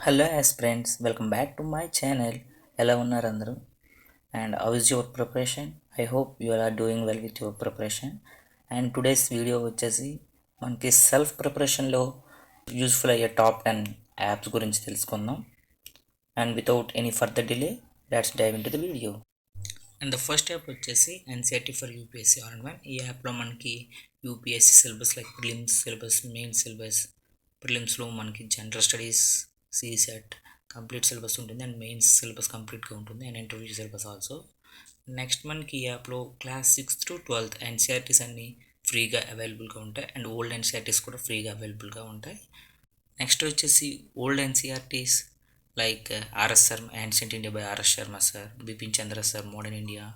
Hello aspirants, welcome back to my channel. ఎలా ఉన్నారు అందరూ? And how is your preparation? I hope you are doing well with your preparation. And today's video వచ్చేసి మనకి self ప్రిపరేషన్లో useful అయ్యే top 10 apps గురించి తెలుసుకుందాం. And without any further delay let's dive in to the video. And the first app వచ్చేసి NCERT for UPSC all in one. ఈ యాప్లో మనకి UPSC syllabus like prelims syllabus, main syllabus, ప్రిలిమ్స్లో మనకి general studies, CSAT complete syllabus ఉంటుంది and mains syllabus కంప్లీట్గా ఉంటుంది and interview syllabus also. Next మనకి ఈ యాప్లో class 6th to 12th NCERTs అన్నీ ఫ్రీగా అవైలబుల్గా ఉంటాయి అండ్ ఓల్డ్ ఎన్సీఆర్టీస్ కూడా ఫ్రీగా అవైలబుల్గా ఉంటాయి. నెక్స్ట్ వచ్చేసి old NCERTs like RSR ancient India by RS Sharma sir, Bipin Chandra sir modern India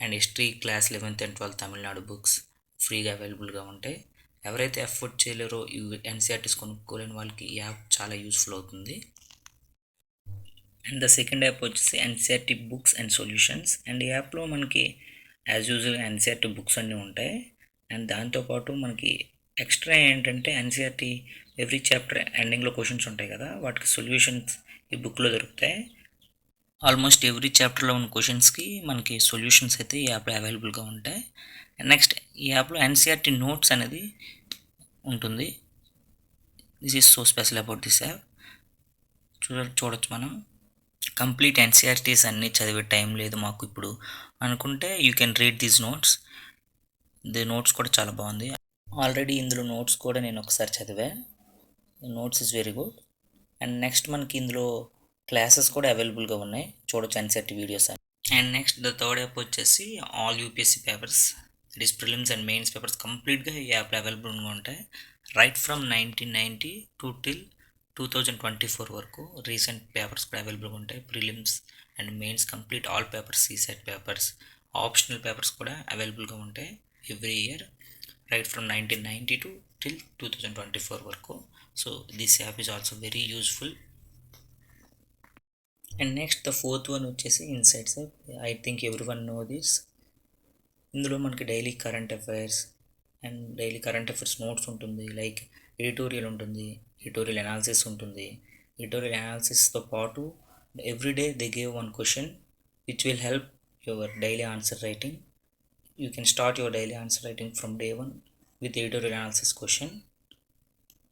and history class 11th and 12th Tamil Nadu books ఫ్రీగా అవైలబుల్గా ఉంటాయి. ఎవరైతే ఎఫర్ట్ చేయలేరో ఈ ఎన్సీఆర్టీస్ కొనుక్కోలేని వాళ్ళకి ఈ యాప్ చాలా యూస్ఫుల్ అవుతుంది. అండ్ ద సెకండ్ యాప్ వచ్చేసి NCERT books and solutions. And ఈ యాప్లో మనకి యాజ్ యూజువల్ ఎన్సీఆర్టీ బుక్స్ అన్నీ ఉంటాయి అండ్ దాంతోపాటు మనకి ఎక్స్ట్రా ఏంటంటే ఎన్సీఆర్టీ ఎవ్రీ చాప్టర్ ఎండింగ్లో క్వశ్చన్స్ ఉంటాయి కదా, వాటికి సొల్యూషన్స్ ఈ బుక్లో దొరుకుతాయి. ఆల్మోస్ట్ ఎవ్రీ చాప్టర్లో ఉన్న క్వశ్చన్స్కి మనకి సొల్యూషన్స్ అయితే ఈ యాప్లో అవైలబుల్గా ఉంటాయి. నెక్స్ట్ ఈ యాప్లో ఎన్సీఆర్టీ నోట్స్ అనేది ఉంటుంది. This is so special about this app. చూడొచ్చు మనం కంప్లీట్ ఎన్సీఆర్టీస్ అన్నీ చదివే టైం లేదు మాకు ఇప్పుడు అనుకుంటే you can read these notes. The notes కూడా చాలా బాగుంది. ఆల్రెడీ ఇందులో నోట్స్ కూడా నేను ఒకసారి చదివా. Notes is very good. And next మనకి ఇందులో క్లాసెస్ కూడా అవైలబుల్గా ఉన్నాయి, చూడొచ్చు NCERT videos. And next the third app వచ్చేసి all UPSC papers, that is prelims and mains papers కంప్లీట్గా ఈ యాప్లో అవైలబుల్గా ఉంటాయి. రైట్ ఫ్రమ్ 1990 టు టిల్ 2024 వరకు రీసెంట్ పేపర్స్ కూడా అవైలబుల్గా ఉంటాయి. Prelims and mains complete all papers, CSAT papers, optional papers కూడా అవైలబుల్గా ఉంటాయి every year right from 1990 to till 2024 వరకు. So this app is also very useful. And next the fourth one వచ్చేసి insights app. I think everyone know this. ఇందులో మనకి daily current affairs and daily current affairs notes ఉంటుంది, like editorial ఉంటుంది, editorial analysis ఉంటుంది. Editorial అనాలిసిస్తో పాటు everyday they gave one question which will help your daily answer writing. You can start your daily answer writing from day 1 with editorial analysis question.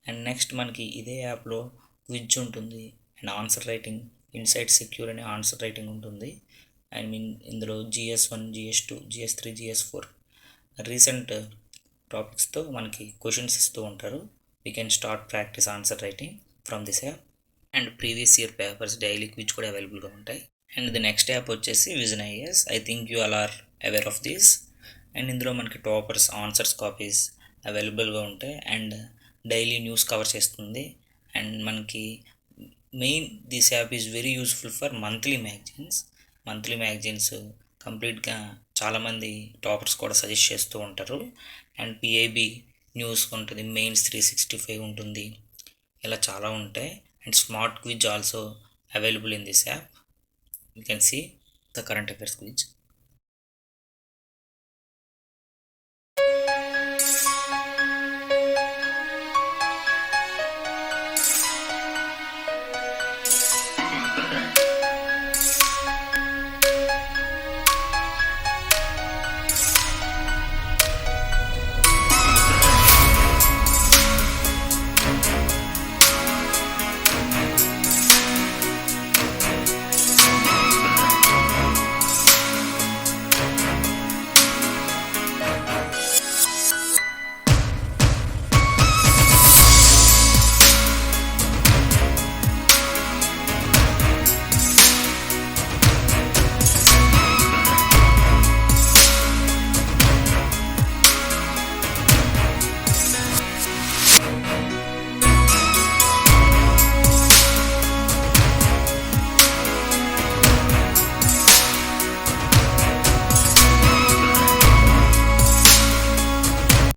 And next మనకి ఇదే యాప్లో quiz ఉంటుంది and answer writing, insight secure అనే answer writing ఉంటుంది. I mean ఇందులో GS1, GS2, GS3, GS4 recent టాపిక్స్తో మనకి questions ఇస్తూ ఉంటారు. We can start practice answer writing from this app. And previous year papers daily quiz కూడా అవైలబుల్గా ఉంటాయి. అండ్ ది నెక్స్ట్ యాప్ వచ్చేసి Vision IAS. I think you all are aware of this. And ఇందులో మనకి toppers answers copies అవైలబుల్గా ఉంటాయి and daily news cover చేస్తుంది. And మనకి main this app is very useful for monthly magazines కంప్లీట్గా చాలామంది toppers కూడా సజెస్ట్ చేస్తూ ఉంటారు. అండ్ పిఐబి న్యూస్ ఉంటుంది, మెయిన్స్ 365 ఉంటుంది, ఇలా చాలా ఉంటాయి. And smart quiz also available in this app. You can see the current affairs quiz.